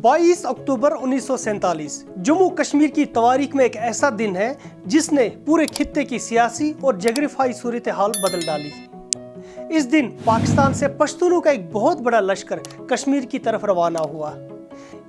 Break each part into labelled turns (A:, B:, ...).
A: 22 अक्टूबर 1947 जम्मू कश्मीर की तारीख में एक ऐसा दिन है जिसने पूरे खित्ते की सियासी और जोग्राफियाई सूरत हाल बदल डाली। इस दिन पाकिस्तान से पश्तूनों का एक बहुत बड़ा लश्कर कश्मीर की तरफ रवाना हुआ।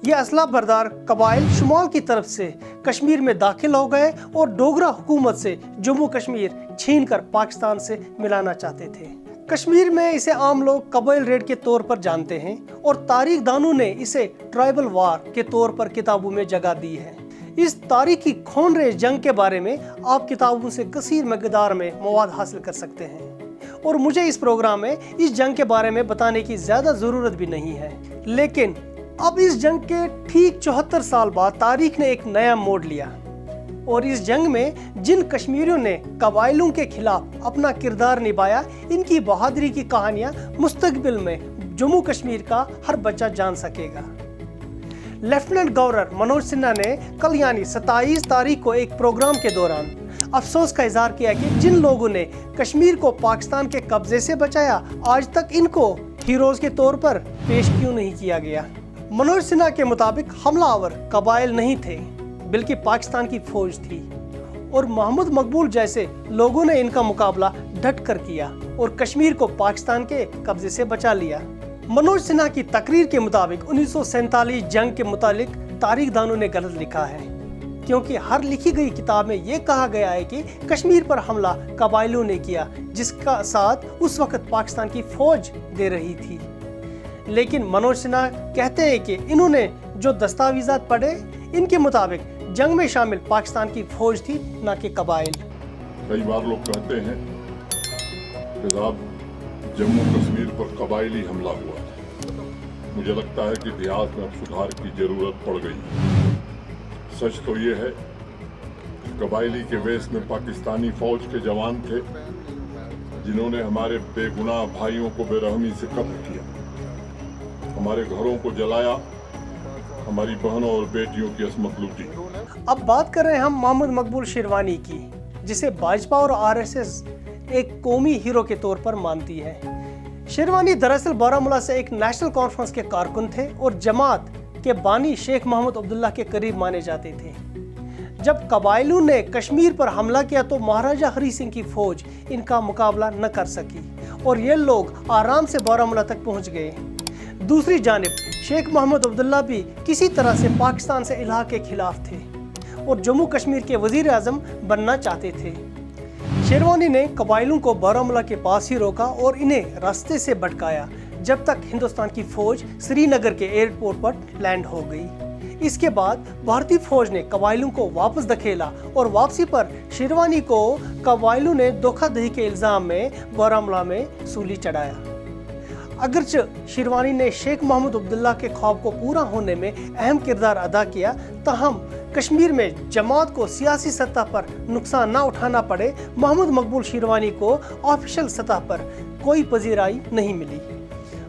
A: ये असला बरदार कबाइल शुमाल की तरफ से कश्मीर में दाखिल हो गए और डोगरा हुकूमत से जम्मू कश्मीर छीनकर पाकिस्तान से मिलाना चाहते थे। कश्मीर में इसे आम लोग कबाइल रेड के तौर पर जानते हैं और तारीख दानों ने इसे ट्राइबल वार के तौर पर किताबों में जगह दी है। इस तारीखी खूनरेज जंग के बारे में आप किताबों से कसीर मकदार में मवाद हासिल कर सकते हैं और मुझे इस प्रोग्राम में इस जंग के बारे में बताने की ज़्यादा ज़रूरत भी नहीं है। लेकिन अब इस जंग के ठीक 74 साल बाद तारीख ने एक नया मोड़ लिया और इस जंग में जिन कश्मीरियों ने कबाइलों के खिलाफ अपना किरदार निभाया, इनकी बहादुरी की कहानियां मुस्तकबिल में जम्मू कश्मीर का हर बच्चा जान सकेगा। लेफ्टिनेंट गवर्नर मनोज सिन्हा ने कल यानी 27 तारीख को एक प्रोग्राम के दौरान अफसोस का इजहार किया कि जिन लोगों ने कश्मीर को पाकिस्तान के कब्जे से बचाया, आज तक इनको हीरोज के तौर पर पेश क्यों नहीं किया गया। मनोज सिन्हा के मुताबिक हमलावर कबाइल नहीं थे बल्कि पाकिस्तान की फौज थी और मोहम्मद मकबूल जैसे लोगों ने इनका मुकाबला डट कर किया और कश्मीर को पाकिस्तान के कब्जे से बचा लिया। मनोज सिन्हा की तकरीर के मुताबिक 1947 जंग के मुतालिक तारीख दानों ने गलत लिखा है, क्योंकि हर लिखी गई किताब में ये कहा गया है कि कश्मीर पर हमला कबाइलों ने किया, जिसका साथ उस वक्त पाकिस्तान की फौज दे रही थी। लेकिन मनोज सिन्हा कहते हैं कि इन्होंने जो दस्तावेज़ात पढ़े, इनके मुताबिक जंग में शामिल पाकिस्तान की फौज थी, न कि कबाइल।
B: कई बार लोग कहते हैं कि साहब जम्मू कश्मीर पर कबाइली हमला हुआ था। मुझे लगता है कि इतिहास में अब सुधार की जरूरत पड़ गई है। सच तो ये है कि कबाइली के वेश में पाकिस्तानी फौज के जवान थे जिन्होंने हमारे बेगुनाह भाइयों को बेरहमी से कत्ल किया, हमारे घरों को जलाया, हमारी बहनों और बेटियों की असमत लूटी।
A: अब बात कर रहे हैं हम मोहम्मद मकबूल शेरवानी की, जिसे भाजपा और आरएसएस एक कौमी हीरो के तौर पर मानती है। शेरवानी दरअसल बारामूला से एक नेशनल कॉन्फ्रेंस के कारकुन थे और जमात के बानी शेख मोहम्मद अब्दुल्ला के करीब माने जाते थे। जब कबाइलों ने कश्मीर पर हमला किया तो महाराजा हरी सिंह की फौज इनका मुकाबला न कर सकी और ये लोग आराम से बारामूला तक पहुंच गए। दूसरी जानिब शेख मोहम्मद अब्दुल्ला भी किसी तरह से पाकिस्तान से इलाहा के खिलाफ थे और जम्मू कश्मीर के वजीर आजम बनना चाहते थे। शेरवानी ने कबाइलों को बारामूला के पास ही रोका और इन्हें रास्ते से भटकाया जब तक हिंदुस्तान की फौज श्रीनगर के एयरपोर्ट पर लैंड हो गई। इसके बाद भारतीय फौज ने कबाइलों को वापस धकेला और वापसी पर शेरवानी को कबाइलों ने धोखाधड़ी के इल्जाम में बारामूला में सूली चढ़ाया। अगरचे शेरवानी ने शेख मोहम्मद अब्दुल्ला के ख्वाब को पूरा होने में अहम किरदार अदा किया, ताहम कश्मीर में जमात को सियासी सतह पर नुकसान न उठाना पड़े, मोहम्मद मकबूल शेरवानी को ऑफिशियल सतह पर कोई पजीराई नहीं मिली।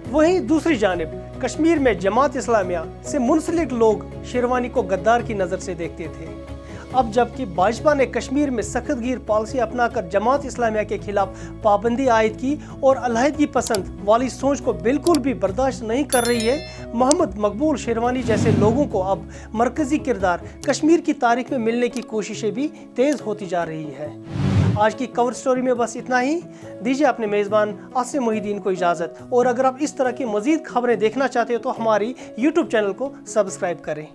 A: वहीं दूसरी जानिब कश्मीर में जमात इस्लामिया से मुंसलिक लोग शेरवानी को गद्दार की नज़र से देखते थे। अब जबकि भाजपा ने कश्मीर में सख्तगीर पॉलिसी अपनाकर जमात इस्लामिया के खिलाफ पाबंदी आयद की और अलहदगी पसंद वाली सोच को बिल्कुल भी बर्दाश्त नहीं कर रही है, मोहम्मद मकबूल शेरवानी जैसे लोगों को अब मरकजी किरदार कश्मीर की तारीख में मिलने की कोशिशें भी तेज़ होती जा रही है। आज की कवर स्टोरी में बस इतना ही। दीजिए अपने मेज़बान आसिम मोहिद्दीन को इजाज़त, और अगर आप इस तरह की मज़ीद खबरें देखना चाहते हो तो हमारी YouTube चैनल को सब्सक्राइब करें।